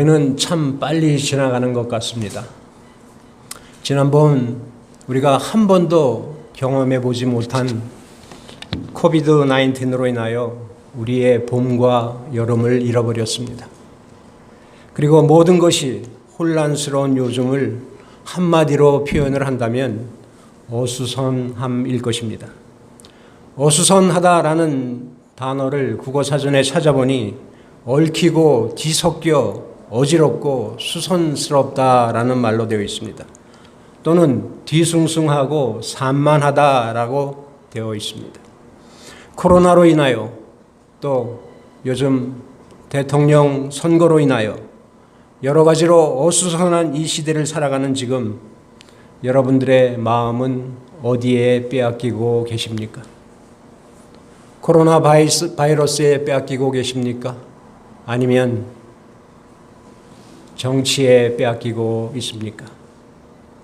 는 참 빨리 지나가는 것 같습니다. 지난번 우리가 한 번도 경험해 보지 못한 코비드-19으로 인하여 우리의 봄과 여름을 잃어버렸습니다. 그리고 모든 것이 혼란스러운 요즘을 한마디로 표현을 한다면 어수선함일 것입니다. 어수선하다라는 단어를 국어사전에 찾아보니 얽히고 뒤섞여 어지럽고 수선스럽다라는 말로 되어 있습니다. 또는 뒤숭숭하고 산만하다라고 되어 있습니다. 코로나로 인하여 또 요즘 대통령 선거로 인하여 여러 가지로 어수선한 이 시대를 살아가는 지금 여러분들의 마음은 어디에 빼앗기고 계십니까? 코로나 바이러스에 빼앗기고 계십니까? 아니면 정치에 빼앗기고 있습니까?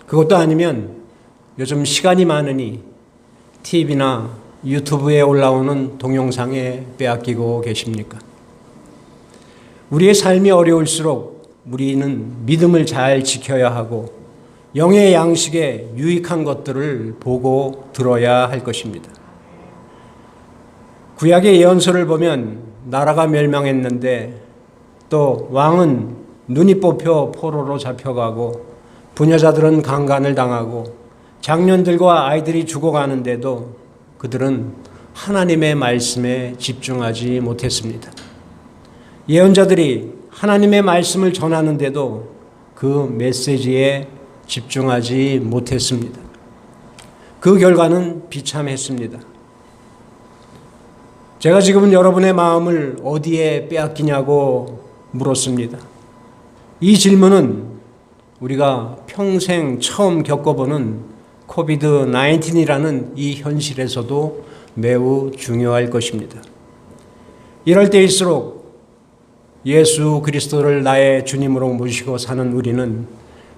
그것도 아니면 요즘 시간이 많으니 TV나 유튜브에 올라오는 동영상에 빼앗기고 계십니까? 우리의 삶이 어려울수록 우리는 믿음을 잘 지켜야 하고 영의 양식에 유익한 것들을 보고 들어야 할 것입니다. 구약의 예언서를 보면 나라가 멸망했는데 또 왕은 눈이 뽑혀 포로로 잡혀가고 부녀자들은 강간을 당하고 장년들과 아이들이 죽어가는데도 그들은 하나님의 말씀에 집중하지 못했습니다. 예언자들이 하나님의 말씀을 전하는데도 그 메시지에 집중하지 못했습니다. 그 결과는 비참했습니다. 제가 지금은 여러분의 마음을 어디에 빼앗기냐고 물었습니다. 이 질문은 우리가 평생 처음 겪어보는 코비드-19이라는 이 현실에서도 매우 중요할 것입니다. 이럴 때일수록 예수 그리스도를 나의 주님으로 모시고 사는 우리는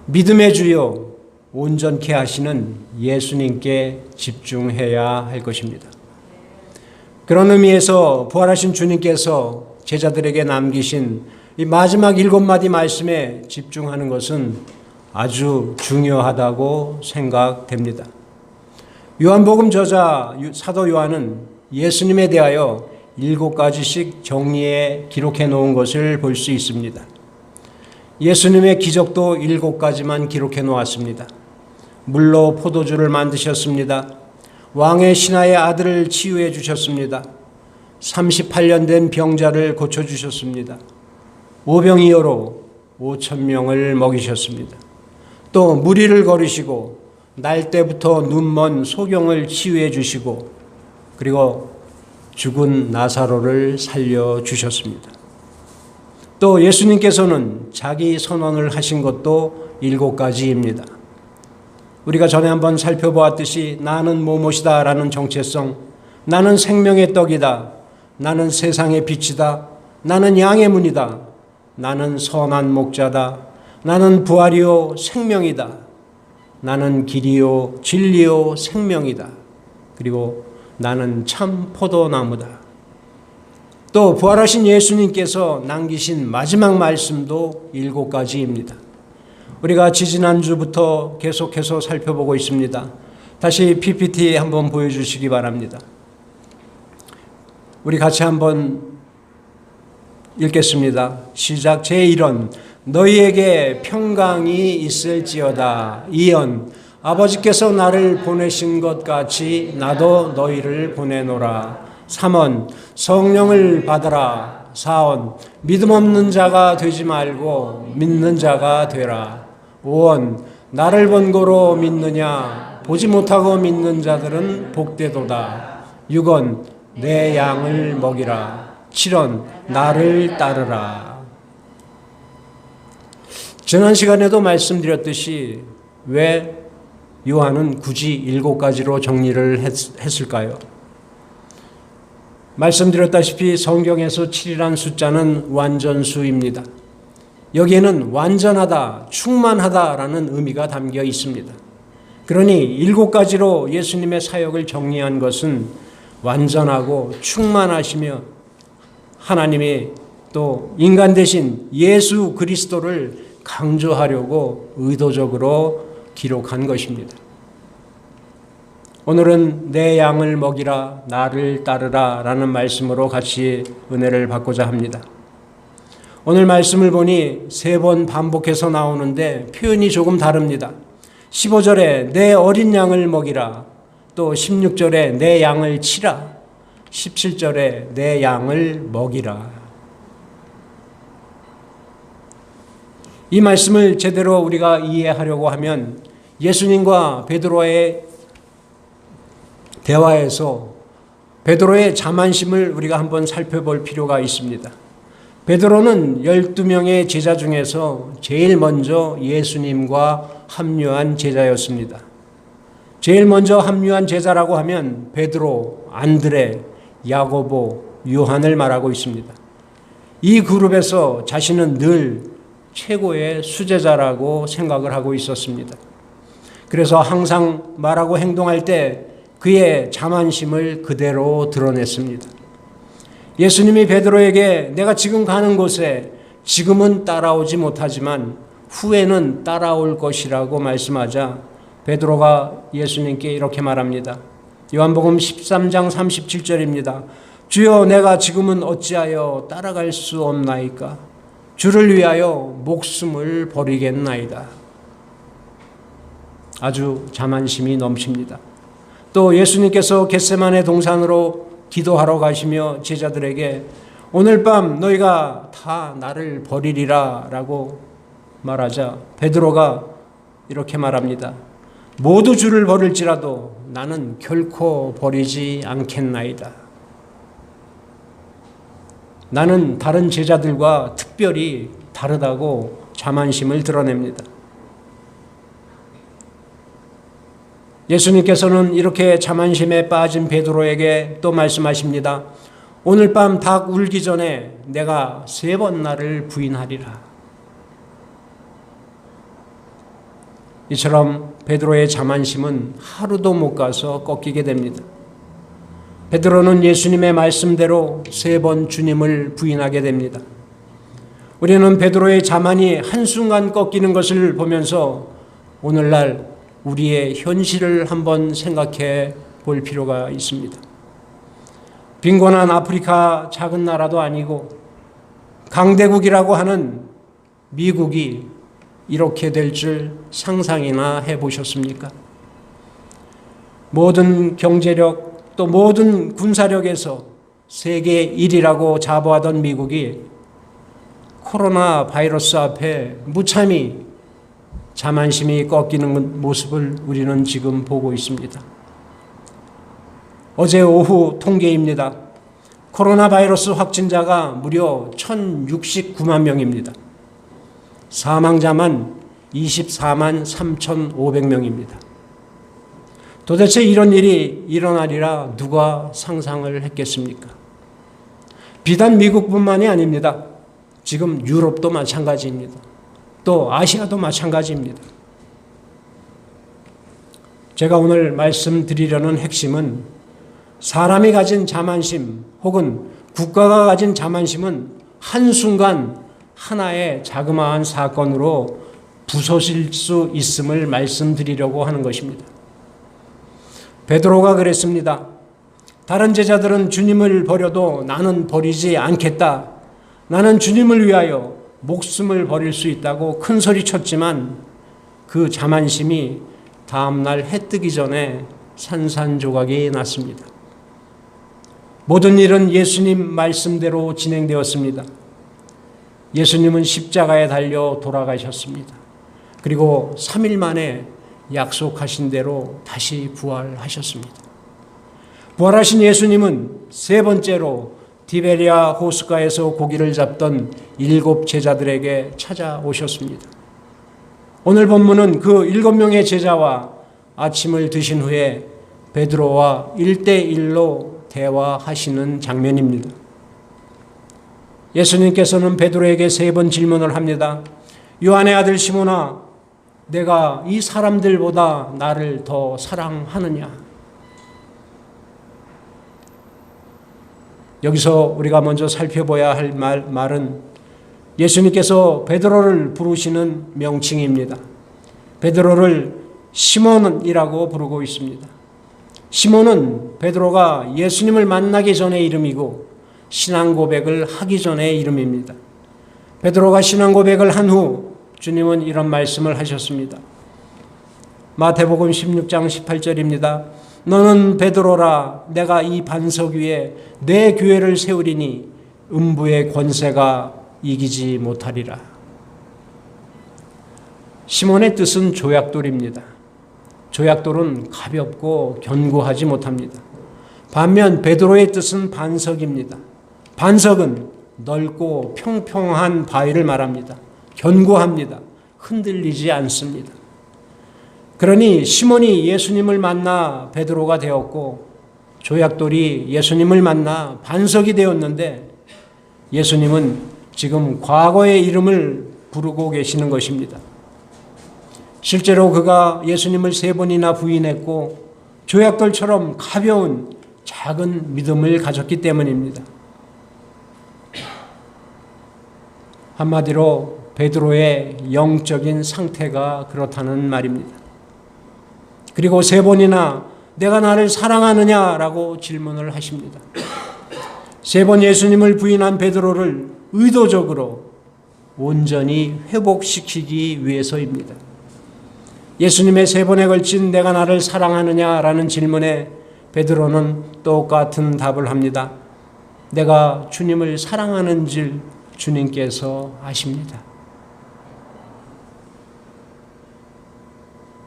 믿음의 주요 온전케 하시는 예수님께 집중해야 할 것입니다. 그런 의미에서 부활하신 주님께서 제자들에게 남기신 이 마지막 7마디 말씀에 집중하는 것은 아주 중요하다고 생각됩니다. 요한복음 저자 사도 요한은 예수님에 대하여 7가지씩 정리해 기록해 놓은 것을 볼 수 있습니다. 예수님의 기적도 7가지만 기록해 놓았습니다. 물로 포도주를 만드셨습니다. 왕의 신하의 아들을 치유해 주셨습니다. 38년 된 병자를 고쳐주셨습니다. 오병이어로 5,000명을 먹이셨습니다. 또 무리를 거르시고 날 때부터 눈먼 소경을 치유해 주시고 그리고 죽은 나사로를 살려주셨습니다. 또 예수님께서는 자기 선언을 하신 것도 7가지입니다. 우리가 전에 한번 살펴보았듯이 나는 무엇이다 라는 정체성, 나는 생명의 떡이다, 나는 세상의 빛이다, 나는 양의 문이다, 나는 선한 목자다, 나는 부활이요 생명이다, 나는 길이요 진리요 생명이다, 그리고 나는 참 포도나무다. 또 부활하신 예수님께서 남기신 마지막 말씀도 7가지입니다. 우리가 지지난주부터 계속해서 살펴보고 있습니다. 다시 PPT 한번 보여주시기 바랍니다. 우리 같이 한번 읽겠습니다. 시작. 제1원 너희에게 평강이 있을지어다. 2원 아버지께서 나를 보내신 것 같이 나도 너희를 보내노라. 3원 성령을 받으라. 4원 믿음 없는 자가 되지 말고 믿는 자가 되라. 5원 나를 본고로 믿느냐 보지 못하고 믿는 자들은 복되도다. 6원 내 양을 먹이라. 7원 나를 따르라. 지난 시간에도 말씀드렸듯이 왜 요한은 굳이 7가지로 정리를 했을까요? 말씀드렸다시피 성경에서 7이란 숫자는 완전수입니다. 여기에는 완전하다, 충만하다라는 의미가 담겨 있습니다. 그러니 7가지로 예수님의 사역을 정리한 것은 완전하고 충만하시며 하나님의 또 인간 대신 예수 그리스도를 강조하려고 의도적으로 기록한 것입니다. 오늘은 내 양을 먹이라 나를 따르라 라는 말씀으로 같이 은혜를 받고자 합니다. 오늘 말씀을 보니 3번 반복해서 나오는데 표현이 조금 다릅니다. 15절에 내 어린 양을 먹이라, 또 16절에 내 양을 치라, 17절에 내 양을 먹이라. 이 말씀을 제대로 우리가 이해하려고 하면 예수님과 베드로의 대화에서 베드로의 자만심을 우리가 한번 살펴볼 필요가 있습니다. 베드로는 12명의 제자 중에서 제일 먼저 예수님과 합류한 제자였습니다. 제일 먼저 합류한 제자라고 하면 베드로, 안드레, 야고보, 요한을 말하고 있습니다. 이 그룹에서 자신은 늘 최고의 수제자라고 생각을 하고 있었습니다. 그래서 항상 말하고 행동할 때 그의 자만심을 그대로 드러냈습니다. 예수님이 베드로에게 내가 지금 가는 곳에 지금은 따라오지 못하지만 후에는 따라올 것이라고 말씀하자 베드로가 예수님께 이렇게 말합니다. 요한복음 13장 37절입니다. 주여 내가 지금은 어찌하여 따라갈 수 없나이까? 주를 위하여 목숨을 버리겠나이다. 아주 자만심이 넘칩니다. 또 예수님께서 겟세마네 동산으로 기도하러 가시며 제자들에게 오늘 밤 너희가 다 나를 버리리라 라고 말하자 베드로가 이렇게 말합니다. 모두 주를 버릴지라도 나는 결코 버리지 않겠나이다. 나는 다른 제자들과 특별히 다르다고 자만심을 드러냅니다. 예수님께서는 이렇게 자만심에 빠진 베드로에게 또 말씀하십니다. 오늘 밤 닭 울기 전에 내가 3번 나를 부인하리라. 이처럼 베드로의 자만심은 하루도 못 가서 꺾이게 됩니다. 베드로는 예수님의 말씀대로 3번 주님을 부인하게 됩니다. 우리는 베드로의 자만이 한순간 꺾이는 것을 보면서 오늘날 우리의 현실을 한번 생각해 볼 필요가 있습니다. 빈곤한 아프리카 작은 나라도 아니고 강대국이라고 하는 미국이 이렇게 될 줄 상상이나 해보셨습니까? 모든 경제력 또 모든 군사력에서 세계 1위라고 자부하던 미국이 코로나 바이러스 앞에 무참히 자만심이 꺾이는 모습을 우리는 지금 보고 있습니다. 어제 오후 통계입니다. 코로나 바이러스 확진자가 무려 1,069만 명입니다. 사망자만 24만 3,500명입니다. 도대체 이런 일이 일어나리라 누가 상상을 했겠습니까? 비단 미국뿐만이 아닙니다. 지금 유럽도 마찬가지입니다. 또 아시아도 마찬가지입니다. 제가 오늘 말씀드리려는 핵심은 사람이 가진 자만심 혹은 국가가 가진 자만심은 한순간 하나의 자그마한 사건으로 부서질 수 있음을 말씀드리려고 하는 것입니다. 베드로가 그랬습니다. 다른 제자들은 주님을 버려도 나는 버리지 않겠다. 나는 주님을 위하여 목숨을 버릴 수 있다고 큰 소리 쳤지만 그 자만심이 다음날 해 뜨기 전에 산산조각이 났습니다. 모든 일은 예수님 말씀대로 진행되었습니다. 예수님은 십자가에 달려 돌아가셨습니다. 그리고 3일 만에 약속하신 대로 다시 부활하셨습니다. 부활하신 예수님은 3번째로 디베리아 호숫가에서 고기를 잡던 7 제자들에게 찾아오셨습니다. 오늘 본문은 그 7명의 제자와 아침을 드신 후에 베드로와 1대1로 대화하시는 장면입니다. 예수님께서는 베드로에게 3번 질문을 합니다. 요한의 아들 시몬아, 내가 이 사람들보다 나를 더 사랑하느냐? 여기서 우리가 먼저 살펴봐야 할 말은 예수님께서 베드로를 부르시는 명칭입니다. 베드로를 시몬이라고 부르고 있습니다. 시몬은 베드로가 예수님을 만나기 전의 이름이고 신앙 고백을 하기 전의 이름입니다. 베드로가 신앙 고백을 한 후 주님은 이런 말씀을 하셨습니다. 마태복음 16장 18절입니다. 너는 베드로라, 내가 이 반석 위에 내 교회를 세우리니 음부의 권세가 이기지 못하리라. 시몬의 뜻은 조약돌입니다. 조약돌은 가볍고 견고하지 못합니다. 반면 베드로의 뜻은 반석입니다. 반석은 넓고 평평한 바위를 말합니다. 견고합니다. 흔들리지 않습니다. 그러니 시몬이 예수님을 만나 베드로가 되었고 조약돌이 예수님을 만나 반석이 되었는데 예수님은 지금 과거의 이름을 부르고 계시는 것입니다. 실제로 그가 예수님을 3번이나 부인했고 조약돌처럼 가벼운 작은 믿음을 가졌기 때문입니다. 한마디로 베드로의 영적인 상태가 그렇다는 말입니다. 그리고 3번이나 내가 나를 사랑하느냐라고 질문을 하십니다. 3번 예수님을 부인한 베드로를 의도적으로 온전히 회복시키기 위해서입니다. 예수님의 3번에 걸친 내가 나를 사랑하느냐라는 질문에 베드로는 똑같은 답을 합니다. 내가 주님을 사랑하는 줄 주님께서 아십니다.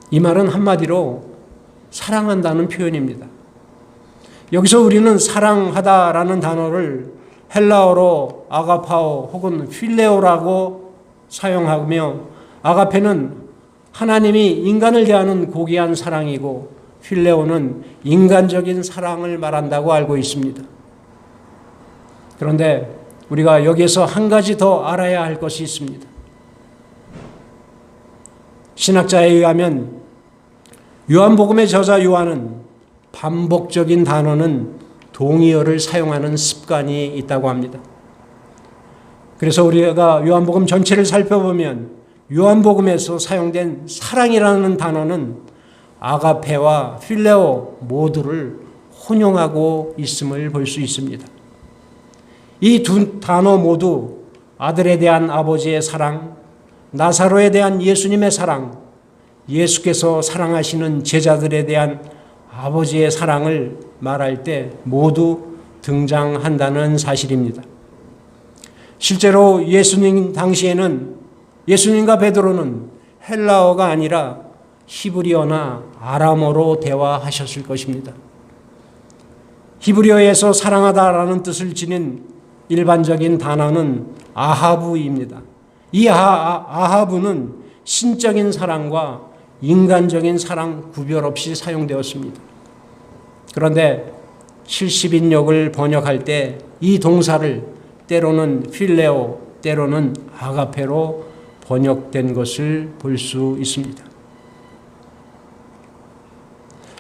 이 말은 한마디로 사랑한다는 표현입니다. 여기서 우리는 사랑하다라는 단어를 헬라어로 아가파오 혹은 필레오라고 사용하며 아가페는 하나님이 인간을 대하는 고귀한 사랑이고 필레오는 인간적인 사랑을 말한다고 알고 있습니다. 그런데 우리가 여기에서 한 가지 더 알아야 할 것이 있습니다. 신학자에 의하면 요한복음의 저자 요한은 반복적인 단어는 동의어를 사용하는 습관이 있다고 합니다. 그래서 우리가 요한복음 전체를 살펴보면 요한복음에서 사용된 사랑이라는 단어는 아가페와 필레오 모두를 혼용하고 있음을 볼 수 있습니다. 이 두 단어 모두 아들에 대한 아버지의 사랑, 나사로에 대한 예수님의 사랑, 예수께서 사랑하시는 제자들에 대한 아버지의 사랑을 말할 때 모두 등장한다는 사실입니다. 실제로 예수님 당시에는 예수님과 베드로는 헬라어가 아니라 히브리어나 아람어로 대화하셨을 것입니다. 히브리어에서 사랑하다라는 뜻을 지닌 일반적인 단어는 아하브입니다. 이 아하브는 신적인 사랑과 인간적인 사랑 구별 없이 사용되었습니다. 그런데 70인역을 번역할 때 이 동사를 때로는 필레오, 때로는 아가페로 번역된 것을 볼 수 있습니다.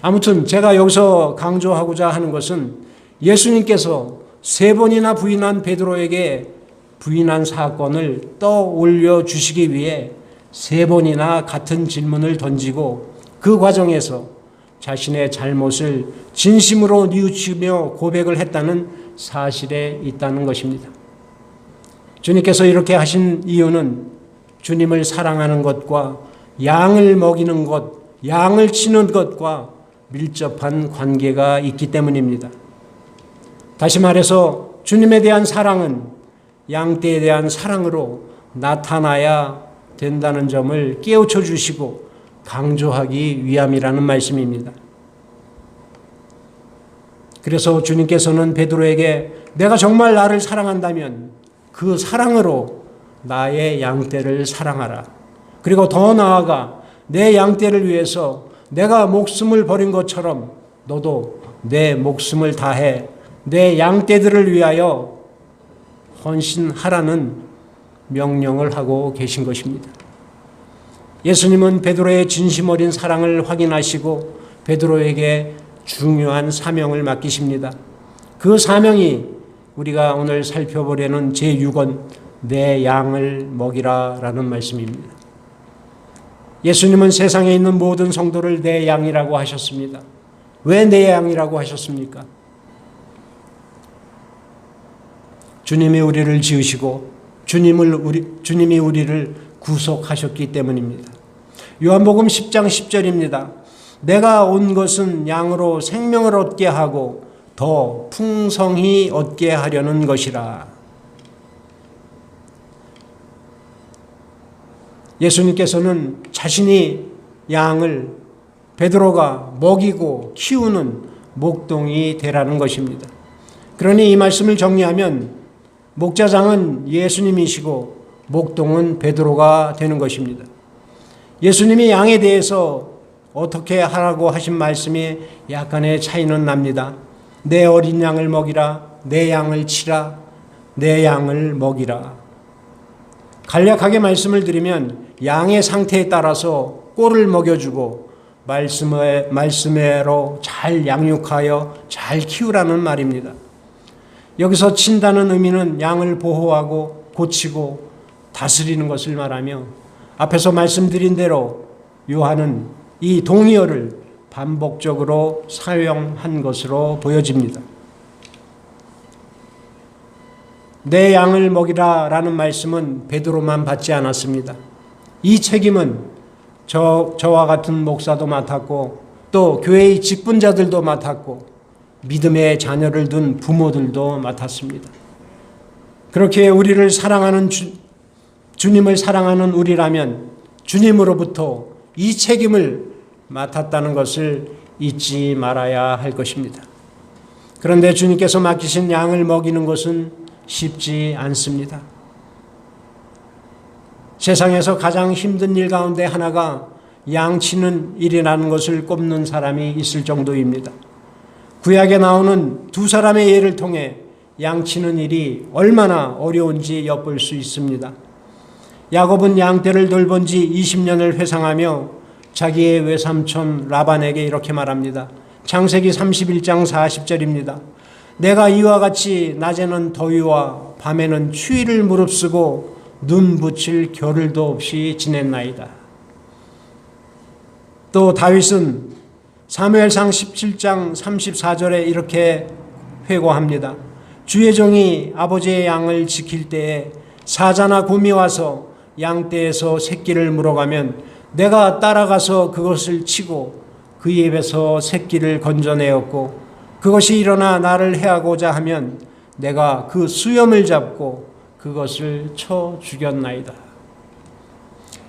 아무튼 제가 여기서 강조하고자 하는 것은 예수님께서 3번이나 부인한 베드로에게 부인한 사건을 떠올려 주시기 위해 3번이나 같은 질문을 던지고 그 과정에서 자신의 잘못을 진심으로 뉘우치며 고백을 했다는 사실에 있다는 것입니다. 주님께서 이렇게 하신 이유는 주님을 사랑하는 것과 양을 먹이는 것, 양을 치는 것과 밀접한 관계가 있기 때문입니다. 다시 말해서 주님에 대한 사랑은 양떼에 대한 사랑으로 나타나야 된다는 점을 깨우쳐 주시고 강조하기 위함이라는 말씀입니다. 그래서 주님께서는 베드로에게 내가 정말 나를 사랑한다면 그 사랑으로 나의 양떼를 사랑하라. 그리고 더 나아가 내 양떼를 위해서 내가 목숨을 버린 것처럼 너도 내 목숨을 다해 내 양떼들을 위하여 헌신하라는 명령을 하고 계신 것입니다. 예수님은 베드로의 진심 어린 사랑을 확인하시고 베드로에게 중요한 사명을 맡기십니다. 그 사명이 우리가 오늘 살펴보려는 제6은 내 양을 먹이라 라는 말씀입니다. 예수님은 세상에 있는 모든 성도를 내 양이라고 하셨습니다. 왜 내 양이라고 하셨습니까? 주님이 우리를 지으시고 주님이 우리를 구속하셨기 때문입니다. 요한복음 10장 10절입니다. 내가 온 것은 양으로 생명을 얻게 하고 더 풍성히 얻게 하려는 것이라. 예수님께서는 자신이 양을 베드로가 먹이고 키우는 목동이 되라는 것입니다. 그러니 이 말씀을 정리하면 목자장은 예수님이시고 목동은 베드로가 되는 것입니다. 예수님이 양에 대해서 어떻게 하라고 하신 말씀이 약간의 차이는 납니다. 내 어린 양을 먹이라, 내 양을 치라, 내 양을 먹이라. 간략하게 말씀을 드리면 양의 상태에 따라서 꼴을 먹여주고 말씀으로 잘 양육하여 잘 키우라는 말입니다. 여기서 친다는 의미는 양을 보호하고 고치고 다스리는 것을 말하며 앞에서 말씀드린 대로 요한은 이 동의어를 반복적으로 사용한 것으로 보여집니다. 내 양을 먹이라 라는 말씀은 베드로만 받지 않았습니다. 이 책임은 저와 같은 목사도 맡았고 또 교회의 직분자들도 맡았고 믿음의 자녀를 둔 부모들도 맡았습니다. 그렇게 우리를 사랑하는 주님을 사랑하는 우리라면 주님으로부터 이 책임을 맡았다는 것을 잊지 말아야 할 것입니다. 그런데 주님께서 맡기신 양을 먹이는 것은 쉽지 않습니다. 세상에서 가장 힘든 일 가운데 하나가 양치는 일이라는 것을 꼽는 사람이 있을 정도입니다. 구약에 나오는 두 사람의 예를 통해 양치는 일이 얼마나 어려운지 엿볼 수 있습니다. 야곱은 양떼를 돌본 지 20년을 회상하며 자기의 외삼촌 라반에게 이렇게 말합니다. 창세기 31장 40절입니다. 내가 이와 같이 낮에는 더위와 밤에는 추위를 무릅쓰고 눈 붙일 겨를도 없이 지냈나이다. 또 다윗은 사무엘상 17장 34절에 이렇게 회고합니다. 주의 종이 아버지의 양을 지킬 때에 사자나 곰이 와서 양떼에서 새끼를 물어가면 내가 따라가서 그것을 치고 그 입에서 새끼를 건져내었고 그것이 일어나 나를 해하고자 하면 내가 그 수염을 잡고 그것을 쳐 죽였나이다.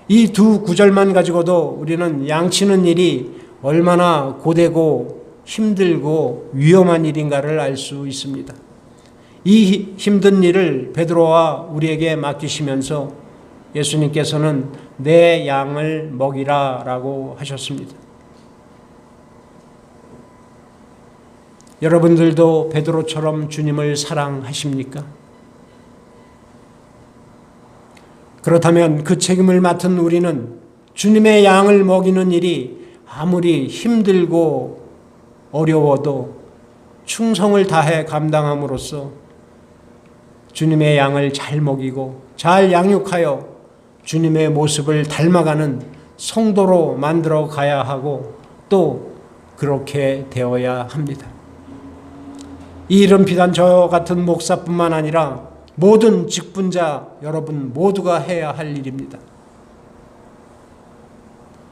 이 두 구절만 가지고도 우리는 양치는 일이 얼마나 고되고 힘들고 위험한 일인가를 알 수 있습니다. 이 힘든 일을 베드로와 우리에게 맡기시면서 예수님께서는 내 양을 먹이라 라고 하셨습니다. 여러분들도 베드로처럼 주님을 사랑하십니까? 그렇다면 그 책임을 맡은 우리는 주님의 양을 먹이는 일이 아무리 힘들고 어려워도 충성을 다해 감당함으로써 주님의 양을 잘 먹이고 잘 양육하여 주님의 모습을 닮아가는 성도로 만들어 가야 하고 또 그렇게 되어야 합니다. 이 일은 비단 저 같은 목사뿐만 아니라 모든 직분자 여러분 모두가 해야 할 일입니다.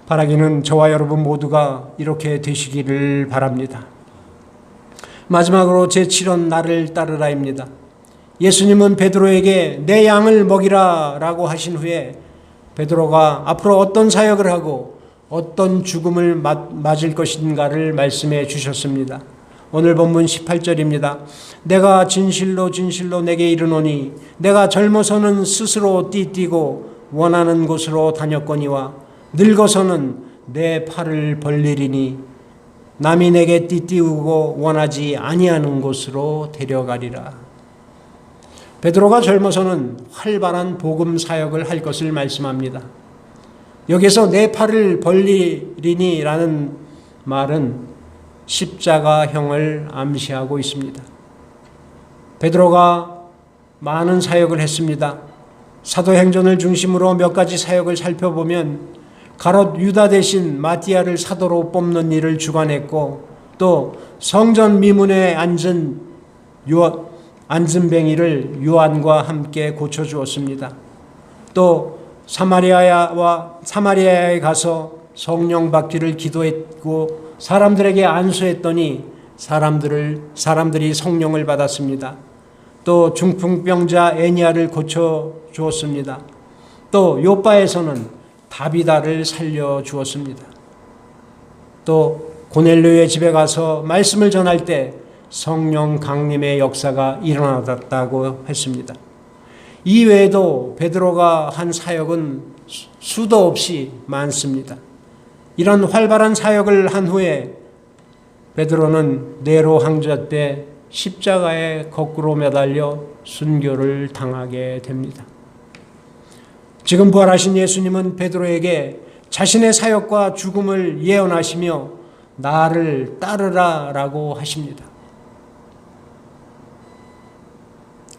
바라기는 저와 여러분 모두가 이렇게 되시기를 바랍니다. 마지막으로 제7원 나를 따르라입니다. 예수님은 베드로에게 내 양을 먹이라 라고 하신 후에 베드로가 앞으로 어떤 사역을 하고 어떤 죽음을 맞을 것인가를 말씀해 주셨습니다. 오늘 본문 18절입니다. 내가 진실로 진실로 내게 이르노니 내가 젊어서는 스스로 띠띠고 원하는 곳으로 다녔거니와 늙어서는 내 팔을 벌리리니 남이 내게 띠띠우고 원하지 아니하는 곳으로 데려가리라. 베드로가 젊어서는 활발한 복음 사역을 할 것을 말씀합니다. 여기서 내 팔을 벌리리니라는 말은 십자가형을 암시하고 있습니다. 베드로가 많은 사역을 했습니다. 사도행전을 중심으로 몇 가지 사역을 살펴보면 가롯 유다 대신 마띠아를 사도로 뽑는 일을 주관했고, 또 성전 미문에 앉은 뱅이를 요한과 함께 고쳐주었습니다. 또 사마리아에 가서 성령 받기를 기도했고 사람들에게 안수했더니 사람들이 성령을 받았습니다. 또 중풍병자 애니아를 고쳐 주었습니다. 또 요빠에서는 다비다를 살려 주었습니다. 또 고넬료의 집에 가서 말씀을 전할 때 성령 강림의 역사가 일어났다고 했습니다. 이 외에도 베드로가 한 사역은 수도 없이 많습니다. 이런 활발한 사역을 한 후에 베드로는 네로 황제 때 십자가에 거꾸로 매달려 순교를 당하게 됩니다. 지금 부활하신 예수님은 베드로에게 자신의 사역과 죽음을 예언하시며 나를 따르라 라고 하십니다.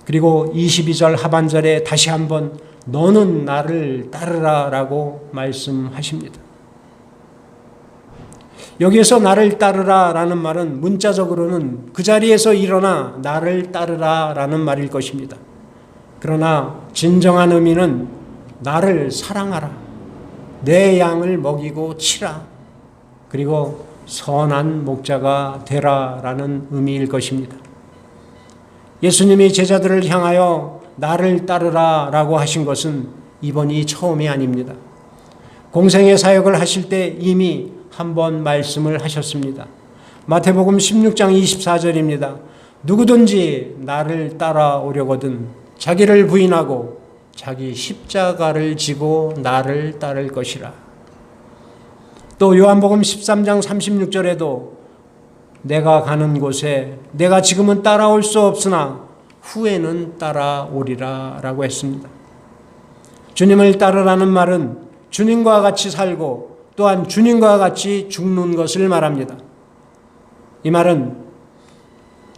그리고 22절 하반절에 다시 한번 너는 나를 따르라 라고 말씀하십니다. 여기에서 나를 따르라 라는 말은 문자적으로는 그 자리에서 일어나 나를 따르라 라는 말일 것입니다. 그러나 진정한 의미는 나를 사랑하라, 내 양을 먹이고 치라, 그리고 선한 목자가 되라 라는 의미일 것입니다. 예수님이 제자들을 향하여 나를 따르라 라고 하신 것은 이번이 처음이 아닙니다. 공생의 사역을 하실 때 이미 한 번 말씀을 하셨습니다. 마태복음 16장 24절입니다. 누구든지 나를 따라오려거든 자기를 부인하고 자기 십자가를 지고 나를 따를 것이라. 또 요한복음 13장 36절에도 내가 가는 곳에 내가 지금은 따라올 수 없으나 후에는 따라오리라 라고 했습니다. 주님을 따르라는 말은 주님과 같이 살고 또한 주님과 같이 죽는 것을 말합니다. 이 말은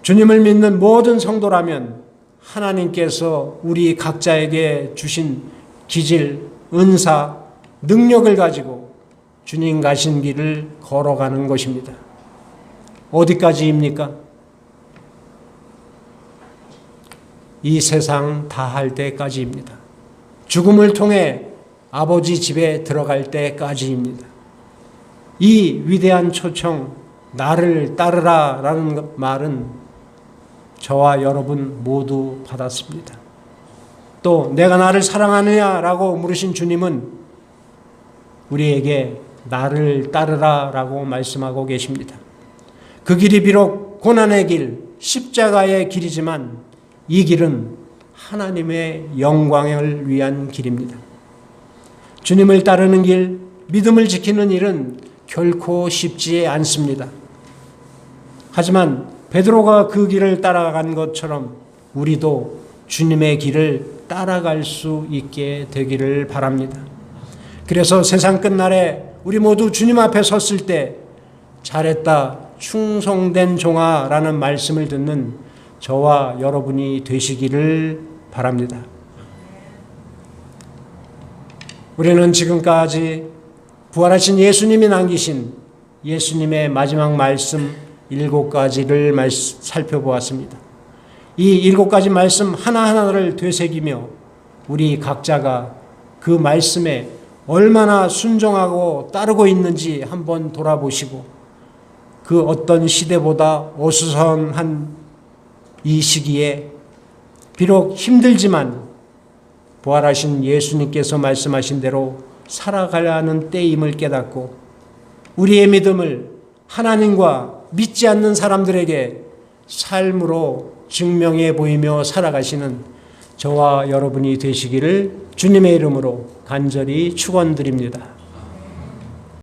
주님을 믿는 모든 성도라면 하나님께서 우리 각자에게 주신 기질, 은사, 능력을 가지고 주님 가신 길을 걸어가는 것입니다. 어디까지입니까? 이 세상 다할 때까지입니다. 죽음을 통해 아버지 집에 들어갈 때까지입니다. 이 위대한 초청, 나를 따르라 라는 말은 저와 여러분 모두 받았습니다. 또 내가 나를 사랑하느냐 라고 물으신 주님은 우리에게 나를 따르라 라고 말씀하고 계십니다. 그 길이 비록 고난의 길, 십자가의 길이지만 이 길은 하나님의 영광을 위한 길입니다. 주님을 따르는 길, 믿음을 지키는 일은 결코 쉽지 않습니다. 하지만 베드로가 그 길을 따라간 것처럼 우리도 주님의 길을 따라갈 수 있게 되기를 바랍니다. 그래서 세상 끝날에 우리 모두 주님 앞에 섰을 때 잘했다, 충성된 종아라는 말씀을 듣는 저와 여러분이 되시기를 바랍니다. 우리는 지금까지 부활하신 예수님이 남기신 예수님의 마지막 말씀 7가지를 살펴보았습니다. 이 7가지 말씀 하나하나를 되새기며 우리 각자가 그 말씀에 얼마나 순종하고 따르고 있는지 한번 돌아보시고 그 어떤 시대보다 어수선한 이 시기에 비록 힘들지만 부활하신 예수님께서 말씀하신 대로 살아가야 하는 때임을 깨닫고 우리의 믿음을 하나님과 믿지 않는 사람들에게 삶으로 증명해 보이며 살아가시는 저와 여러분이 되시기를 주님의 이름으로 간절히 축원드립니다.